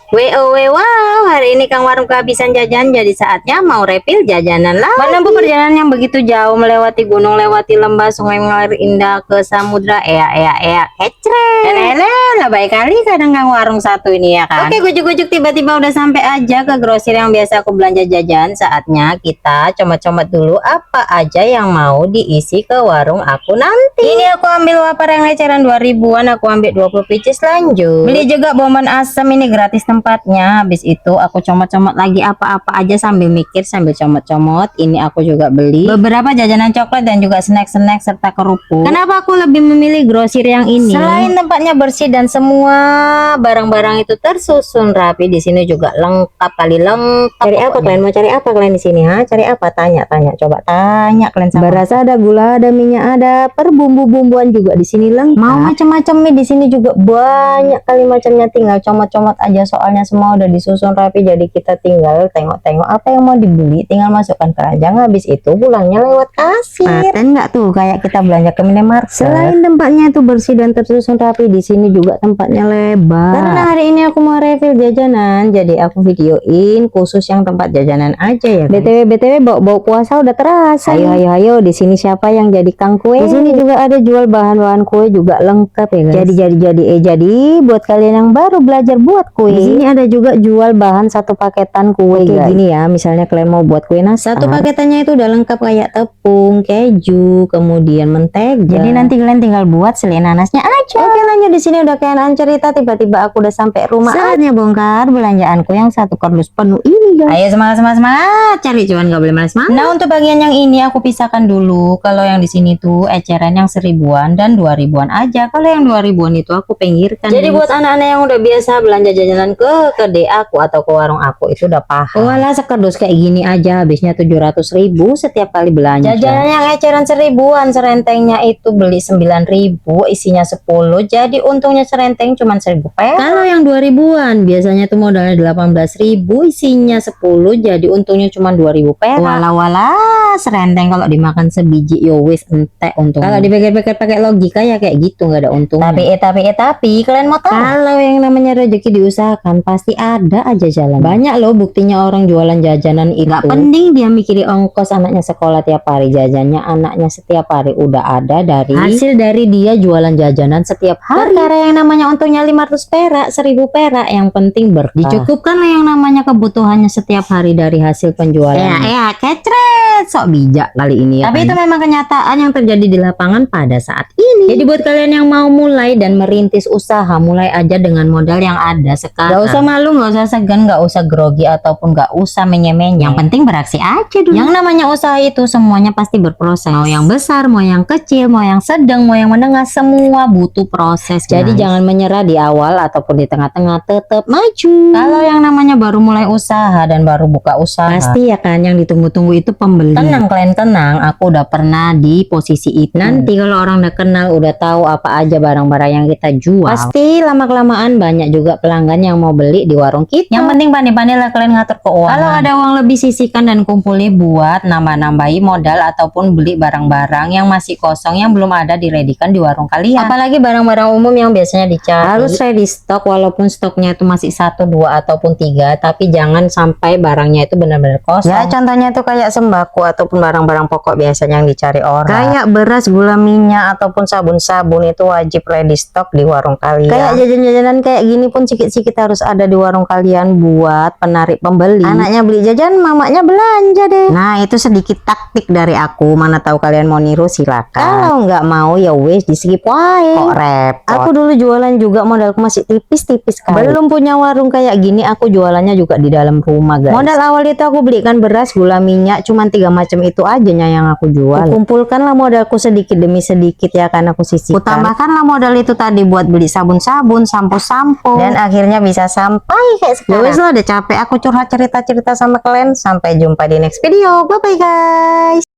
Wow, hari ini Kang Warung kehabisan jajan, jadi saatnya mau refill jajanan lah. Menempuh perjalanan yang begitu jauh, melewati gunung, lewati lembah, sungai mengalir indah ke samudra. Kecret. Lah baik kali kadang Kang Warung satu ini ya kan. Oke, gujuk-gujuk tiba-tiba udah sampai aja ke grosir yang biasa aku belanja jajan. Saatnya kita comot-comot dulu apa aja yang mau diisi ke warung aku nanti. Ini aku ambil wapar yang eceran 2000-an, aku ambil 20 pieces lanjut. Beli juga bomban asam, ini gratis tempatnya. Habis itu aku comot-comot lagi apa-apa aja sambil mikir sambil comot-comot. Ini aku juga beli beberapa jajanan coklat dan juga snack-snack serta kerupuk. Kenapa aku lebih memilih grosir yang ini? Selain tempatnya bersih dan semua barang-barang itu tersusun rapi, di sini juga lengkap kali lengkap. Cari apa kalian? Mau cari apa kalian di sini? Cari apa? Tanya. Coba tanya kalian sama. Beras ada, gula ada, minyak ada, perbumbu-bumbuan juga di sini lengkap. Mau macam-macam nih di sini juga banyak kali macamnya, tinggal comot-comot aja soalnya semua udah disusun rapi, jadi kita tinggal tengok-tengok apa yang mau dibeli, tinggal masukkan keranjang, habis itu pulangnya lewat kasir. Paten nggak tuh kayak kita belanja ke minimarket. Selain tempatnya itu bersih dan tersusun rapi, di sini juga tempatnya lebar. Karena hari ini aku mau refill jajanan, jadi aku videoin khusus yang tempat jajanan aja ya. BTW bau puasa udah terasa. Ayo di sini siapa yang jadi kang kue? Di sini juga ada jual bahan-bahan kue juga lengkap ya guys. Jadi buat kalian yang baru belajar buat kue, di sini ada juga jual bahan satu paketan kue kayak gini ya. Misalnya kalian mau buat kue nastar, satu paketannya itu udah lengkap kayak tepung, keju, kemudian mentega. Jadi nanti kalian tinggal buat selain nanasnya aja. Oke, lanjut. Di sini udah kayak cerita, tiba-tiba aku udah sampai rumah. Saatnya bongkar belanjaanku yang satu kardus penuh ini guys. Ayo semangat, cari cuan gak boleh malas. Nah, untuk bagian yang ini aku pisahkan dulu. Kalau yang di sini tuh eceran yang 1000-an dan 2000-an aja. Kalau yang 2000-an itu aku pinggirkan. Jadi buat anak-anak yang udah biasa belanja jajanan ke kedai aku atau ke warung aku itu udah paham. Walah, sekardus kayak gini aja habisnya 700.000 setiap kali belanja. Jajanan yang eceran 1000-an serentengnya itu beli 9.000, isinya 10, jadi untungnya serenteng cuma 1000 perak. Kalau yang 2000-an biasanya tuh modalnya 18.000, isinya 10, jadi untungnya cuma 2000 perak. Walah, serenteng kalau dimakan sebiji yo wis entek untung. Kalau dipikir-pikir pakai logika ya kayak gitu, nggak ada untung. Tapi kalian mau tahu, kalau yang namanya rezeki diusahakan pasti ada aja jalan. Banyak loh buktinya orang jualan jajanan itu. Nggak penting dia mikirin ongkos anaknya sekolah tiap hari, jajannya anaknya setiap hari udah ada dari hasil dari dia jualan jajanan setiap hari. Perkara yang namanya untungnya 500 perak, 1000 perak, yang penting berkah. Dicukupkan lah yang namanya kebutuhannya setiap hari dari hasil penjualan. Kecret, sok bijak kali ini ya. Tapi itu memang kenyataan yang terjadi di lapangan pada saat ini. Jadi buat kalian yang mau mulai dan merintis usaha, mulai aja dengan modal yang ada sekarang. Gak usah malu, gak usah segan, gak usah grogi ataupun gak usah menye-menye. Yang penting beraksi aja dulu. Yang namanya usaha itu semuanya pasti berproses. Mau yang besar, mau yang kecil, mau yang sedang, mau yang menengah, semua butuh proses. Jadi jangan menyerah di awal ataupun di tengah-tengah, tetap maju. Kalau yang namanya baru mulai usaha dan baru buka usaha, pasti ya kan yang ditunggu-tunggu itu pembeli. Tenang kalian, tenang, aku udah pernah di posisi itu. Nanti kalau orang udah kenal, udah tahu apa aja barang-barang yang kita jual, pasti lama-kelamaan banyak juga pelanggan yang mau beli di warung kita. Yang penting pandai-pandai lah kalian ngatur keuangan. Kalau ada uang lebih, sisihkan dan kumpuli buat nambah-nambahi modal ataupun beli barang-barang yang masih kosong yang belum ada diredikan di warung kalian. Apalagi barang-barang umum yang biasanya dicari, harus ready stock, walaupun stoknya itu masih 1, 2 ataupun 3, tapi jangan sampai barangnya itu benar-benar kosong. Ya contohnya itu kayak sembako ataupun barang-barang pokok biasanya yang dicari orang. Kayak beras, gula, minyak ataupun sabun-sabun itu wajib ready stock di warung kalian. Kayak jajan-jajanan kayak gini pun sikit-sikit harus ada di warung kalian buat penarik pembeli. Anaknya beli jajan, mamanya belanja deh. Nah, itu sedikit taktik dari aku. Mana tahu kalian mau niru, silakan. Kalau nggak mau ya wes di skip wae. Kok repot. Aku dulu jualan juga modalku masih tipis-tipis kan. Belum punya warung kayak gini, aku jualannya juga di dalam rumah guys. Modal awal itu aku belikan beras, gula, minyak, cuman 3 macam itu aja yang aku jual. Kumpulkanlah modalku sedikit demi sedikit ya kan, aku sisihkan. Tambahkanlah modal itu tadi buat beli sabun-sabun, sampo-sampo, dan akhirnya bisa sampai kayak sekarang. Wes lah, udah capek aku curhat cerita-cerita sama kalian. Sampai jumpa di next video. Bye bye guys.